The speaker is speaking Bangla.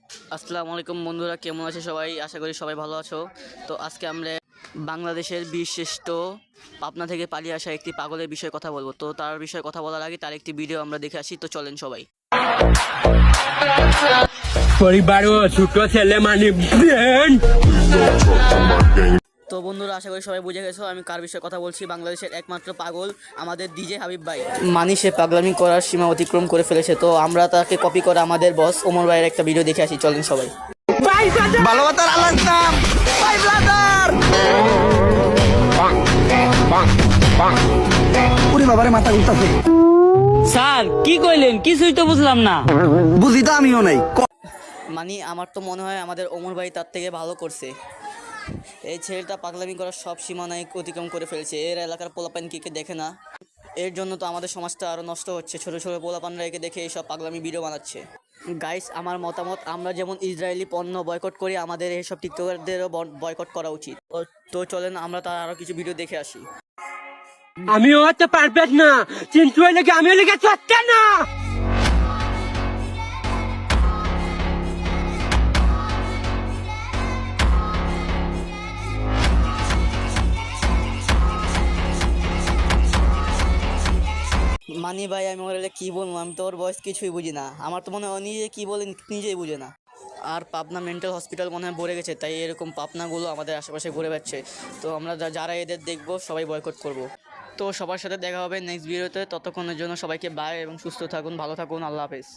আসসালামু আলাইকুম বন্ধুরা, কেমন আছে সবাই? আশা করি সবাই ভালো আছো। তো আজকে আমরা বাংলাদেশের বীরশ্রেষ্ঠ পাবনা থেকে পালিয়ে আসা একটি পাগলের বিষয়ে কথা বলবো। তো তার বিষয়ে কথা বলার আগে তার একটি ভিডিও আমরা দেখে আসি। তো চলেন সবাই। পরিবারও ছোট ছেলে মানে তো বন্ধুরা, আশা করি সবাই বুঝে গেছো আমি কার বিষয়ে কথা বলছি। বাংলাদেশের একমাত্র পাগল আমাদের ডিজে হাবিব ভাই। সে পাগলামি করার সীমা অতিক্রম করে ফেলেছে। তো আমরা তাকে কপি করে আমাদের বস ওমর ভাইয়ের একটা ভিডিও দেখে আসি। চলেন সবাই। ভালোবাসার আল্লাহর নাম ভাই ব্রাদার। ওরে বাবারে, মাথা ঘুরতাছে। স্যার কি কইলেন? কিছুই তো বুঝলাম না। বুঝি তো আমিও নাই। আমার তো মনে হয় আমাদের ওমর ভাই তার থেকে ভালো করছে। এই ছেলেটা পাগলামি করার সব সীমানায় অতিক্রম করে ফেলছে। এর এলাকার পোলাপান কে দেখে না। এর জন্য তো আমাদের সমাজটা আরও নষ্ট হচ্ছে। ছোটো ছোটো পোলাপানরা একে দেখে এইসব পাগলামি ভিডিও বানাচ্ছে। গাইস, আমার মতামত, আমরা যেমন ইসরায়েলি পণ্য বয়কট করি, আমাদের এইসব টিকটকারদেরও বয়কট করা উচিত। তো চলেন আমরা তার আরও কিছু ভিডিও দেখে আসি। আমিও হতে পারবেন না, কিন্তু এলাকা আমি এলাকা চলতে না। ভাই, আমি ওর কি বলবো? আমি তো ওর বয়স কিছুই বুঝি না। আমার তো মনে হয় ও নিজে কী বলে নিজেই বুঝে না। আর পাবনা মেন্টাল হসপিটাল মনে হয় ভরে গেছে, তাই এরকম পাবনাগুলো আমাদের আশেপাশে ঘুরে বেড়াচ্ছে। তো আমরা যারা এদের দেখবো সবাই বয়কট করব। তো সবার সাথে দেখা হবে নেক্সট ভিডিওতে। ততক্ষণের জন্য সবাইকে বাই এবং সুস্থ থাকুন, ভালো থাকুন, আল্লাহ হাফেজ।